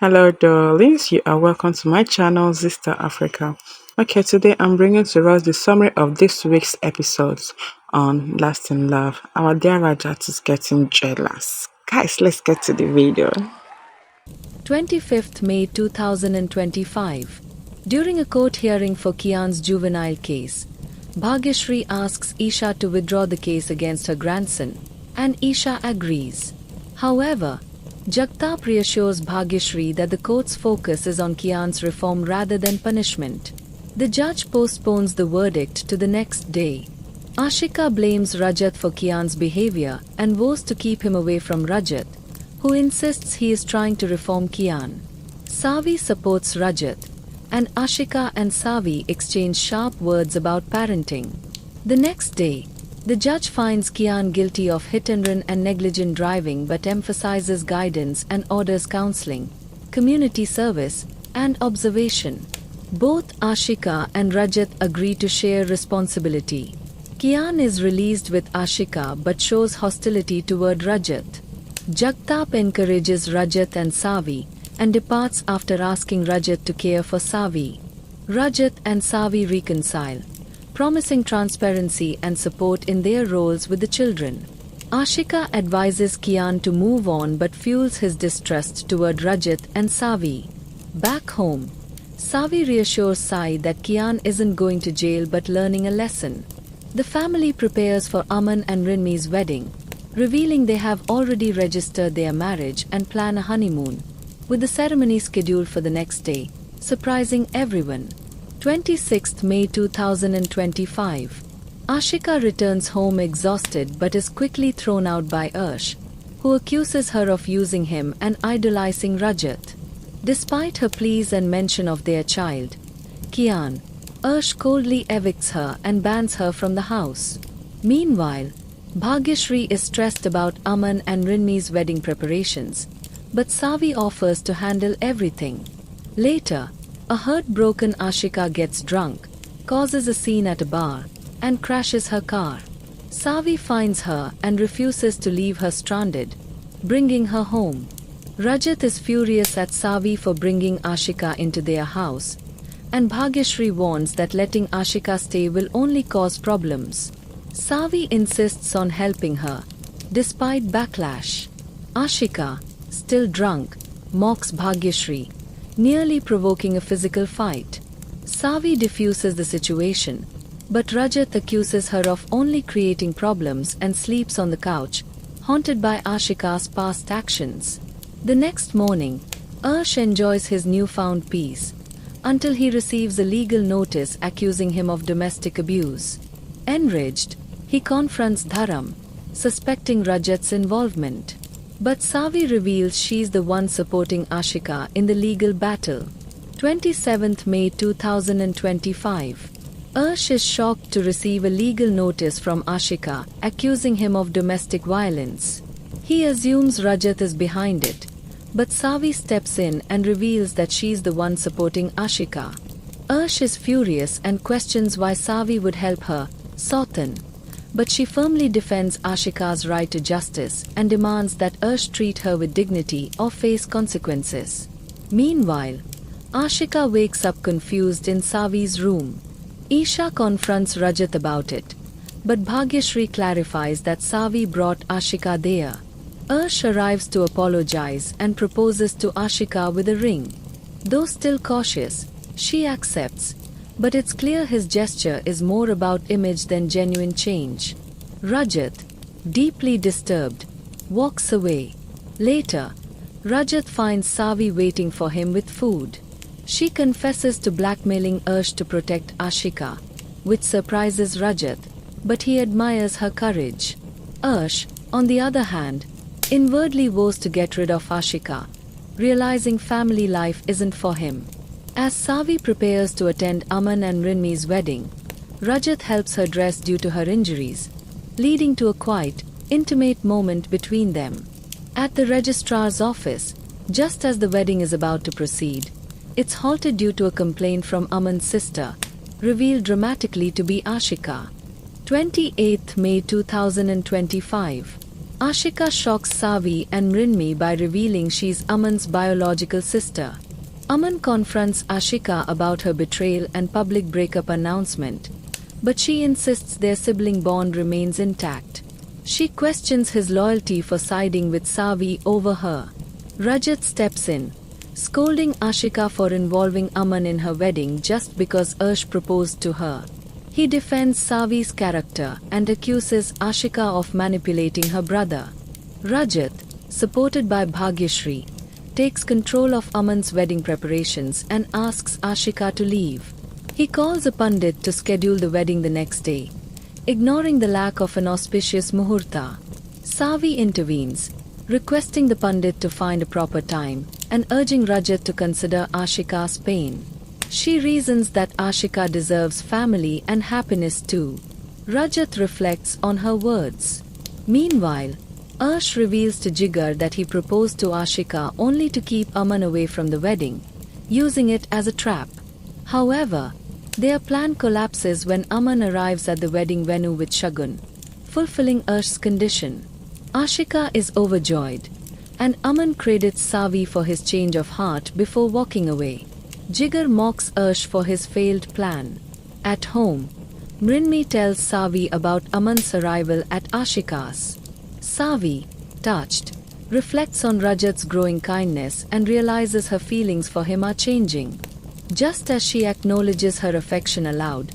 Hello, darlings. You are welcome to my channel, Sister Africa. Okay, today I'm bringing to us the summary of this week's episodes on Lasting Love. Our dear Rajat is getting jealous. Guys, let's get to the video. 25th May 2025. During a court hearing for Kian's juvenile case, Bhagyashree asks Isha to withdraw the case against her grandson, and Isha agrees. However, Jagtap reassures Bhagyashree that the court's focus is on Kian's reform rather than punishment. The judge postpones the verdict to the next day. Ashika blames Rajat for Kian's behavior and vows to keep him away from Rajat, who insists he is trying to reform Kian. Savi supports Rajat, and Ashika and Savi exchange sharp words about parenting. The next day, the judge finds Kian guilty of hit-and-run and negligent driving but emphasizes guidance and orders counseling, community service, and observation. Both Ashika and Rajat agree to share responsibility. Kian is released with Ashika but shows hostility toward Rajat. Jagtap encourages Rajat and Savi and departs after asking Rajat to care for Savi. Rajat and Savi reconcile, promising transparency and support in their roles with the children. Ashika advises Kian to move on but fuels his distrust toward Rajat and Savi. Back home, Savi reassures Sai that Kian isn't going to jail but learning a lesson. The family prepares for Aman and Rinmi's wedding, revealing they have already registered their marriage and plan a honeymoon, with the ceremony scheduled for the next day, surprising everyone. 26th May 2025. Ashika returns home exhausted but is quickly thrown out by Ursh, who accuses her of using him and idolizing Rajat. Despite her pleas and mention of their child, Kian, Ursh coldly evicts her and bans her from the house. Meanwhile, Bhagyashree is stressed about Aman and Rinmi's wedding preparations, but Savi offers to handle everything. Later, a heartbroken Ashika gets drunk, causes a scene at a bar, and crashes her car. Savi finds her and refuses to leave her stranded, bringing her home. Rajat is furious at Savi for bringing Ashika into their house, and Bhagyashree warns that letting Ashika stay will only cause problems. Savi insists on helping her, despite backlash. Ashika, still drunk, mocks Bhagyashree, nearly provoking a physical fight. Savi diffuses the situation, but Rajat accuses her of only creating problems and sleeps on the couch, haunted by Ashika's past actions. The next morning, Ursh enjoys his newfound peace, until he receives a legal notice accusing him of domestic abuse. Enraged, he confronts Dharam, suspecting Rajat's involvement. But Savi reveals she's the one supporting Ashika in the legal battle. 27th May 2025. Ursh is shocked to receive a legal notice from Ashika accusing him of domestic violence. He assumes Rajat is behind it, but Savi steps in and reveals that she's the one supporting Ashika. Ursh is furious and questions why Savi would help her, Sautan. But she firmly defends Ashika's right to justice and demands that Ursh treat her with dignity or face consequences. Meanwhile, Ashika wakes up confused in Savi's room. Isha confronts Rajat about it, but Bhagyashree clarifies that Savi brought Ashika there. Ursh arrives to apologize and proposes to Ashika with a ring. Though still cautious, she accepts, but it's clear his gesture is more about image than genuine change. Rajat, deeply disturbed, walks away. Later, Rajat finds Savi waiting for him with food. She confesses to blackmailing Ursh to protect Ashika, which surprises Rajat, but he admires her courage. Ursh, on the other hand, inwardly vows to get rid of Ashika, realizing family life isn't for him. As Savi prepares to attend Aman and Rinmi's wedding, Rajat helps her dress due to her injuries, leading to a quiet, intimate moment between them. At the registrar's office, just as the wedding is about to proceed, it's halted due to a complaint from Aman's sister, revealed dramatically to be Ashika. 28th May 2025. Ashika shocks Savi and Mrinmi by revealing she's Aman's biological sister. Aman confronts Ashika about her betrayal and public breakup announcement, but she insists their sibling bond remains intact. She questions his loyalty for siding with Savi over her. Rajat steps in, scolding Ashika for involving Aman in her wedding just because Ursh proposed to her. He defends Savi's character and accuses Ashika of manipulating her brother. Rajat, supported by Bhagyashree, takes control of Aman's wedding preparations and asks Ashika to leave. He calls a pundit to schedule the wedding the next day, ignoring the lack of an auspicious muhurta. Savi intervenes, requesting the pundit to find a proper time and urging Rajat to consider Ashika's pain. She reasons that Ashika deserves family and happiness too. Rajat reflects on her words. Meanwhile, Ursh reveals to Jigar that he proposed to Ashika only to keep Aman away from the wedding, using it as a trap. However, their plan collapses when Aman arrives at the wedding venue with Shagun, fulfilling Ursh's condition. Ashika is overjoyed, and Aman credits Savi for his change of heart before walking away. Jigar mocks Ursh for his failed plan. At home, Mrinmi tells Savi about Aman's arrival at Ashika's. Savi, touched, reflects on Rajat's growing kindness and realizes her feelings for him are changing. Just as she acknowledges her affection aloud,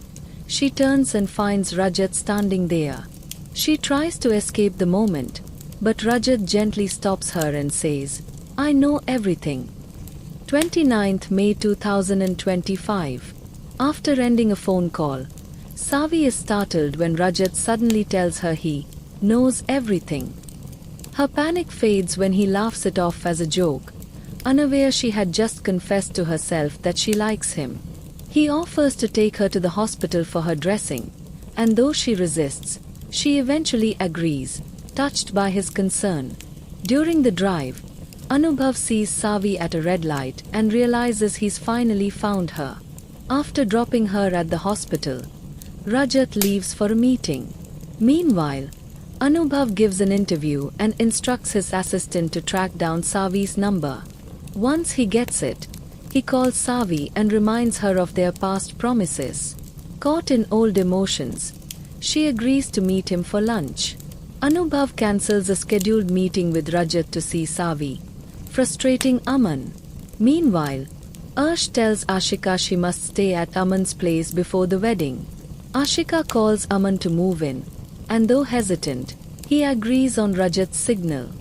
she turns and finds Rajat standing there. She tries to escape the moment, but Rajat gently stops her and says, "I know everything." 29th May 2025. After ending a phone call, Savi is startled when Rajat suddenly tells her he knows everything. Her panic fades when he laughs it off as a joke, unaware she had just confessed to herself that she likes him. He offers to take her to the hospital for her dressing, and though she resists, she eventually agrees, touched by his concern. During the drive, Anubhav sees Savi at a red light and realizes he's finally found her. After dropping her at the hospital, Rajat leaves for a meeting. Meanwhile, Anubhav gives an interview and instructs his assistant to track down Savi's number. Once he gets it, he calls Savi and reminds her of their past promises. Caught in old emotions, she agrees to meet him for lunch. Anubhav cancels a scheduled meeting with Rajat to see Savi, frustrating Aman. Meanwhile, Ursh tells Ashika she must stay at Aman's place before the wedding. Ashika calls Aman to move in, and though hesitant, he agrees on Rajat's signal.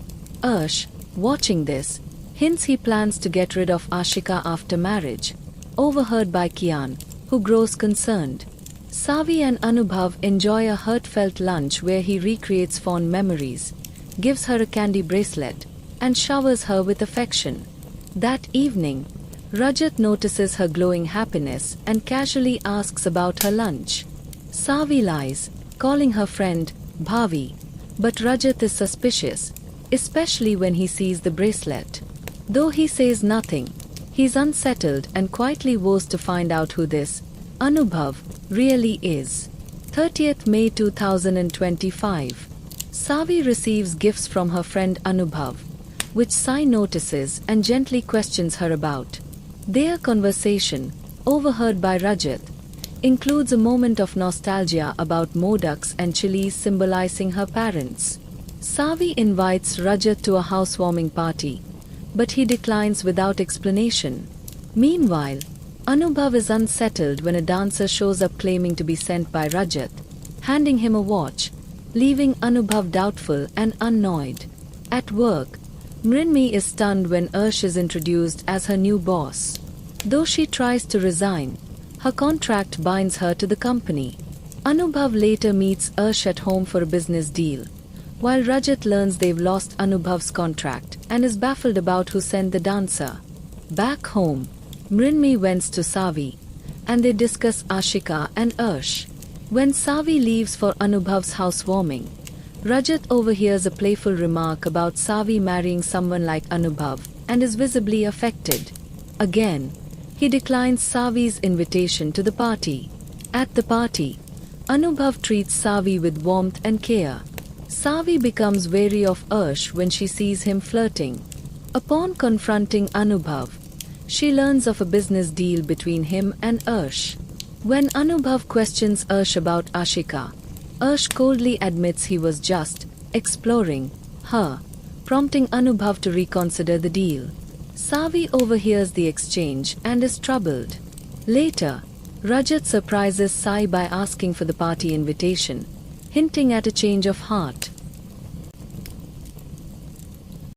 Ursh, watching this, hints he plans to get rid of Ashika after marriage, overheard by Kian, who grows concerned. Savi and Anubhav enjoy a heartfelt lunch where he recreates fond memories, gives her a candy bracelet, and showers her with affection. That evening, Rajat notices her glowing happiness and casually asks about her lunch. Savi lies, calling her friend Bhavi, but Rajat is suspicious, especially when he sees the bracelet. Though he says nothing, he's unsettled and quietly vows to find out who this Anubhav really is. 30th May 2025. Savi receives gifts from her friend Anubhav, which Sai notices and gently questions her about. Their conversation, overheard by Rajat, includes a moment of nostalgia about modaks and chilies symbolizing her parents. Savi invites Rajat to a housewarming party, but he declines without explanation. Meanwhile, Anubhav is unsettled when a dancer shows up claiming to be sent by Rajat, handing him a watch, leaving Anubhav doubtful and annoyed. At work, Mrinmi is stunned when Ursh is introduced as her new boss. Though she tries to resign, her contract binds her to the company. Anubhav later meets Ursh at home for a business deal, while Rajat learns they've lost Anubhav's contract and is baffled about who sent the dancer. Back home, Mrinmi wends to Savi, and they discuss Ashika and Ursh. When Savi leaves for Anubhav's housewarming, Rajat overhears a playful remark about Savi marrying someone like Anubhav and is visibly affected. Again, he declines Savi's invitation to the party. At the party, Anubhav treats Savi with warmth and care. Savi becomes wary of Ursh when she sees him flirting. Upon confronting Anubhav, she learns of a business deal between him and Ursh. When Anubhav questions Ursh about Ashika, Ursh coldly admits he was just exploring her, prompting Anubhav to reconsider the deal. Savi overhears the exchange and is troubled. Later, Rajat surprises Sai by asking for the party invitation, hinting at a change of heart.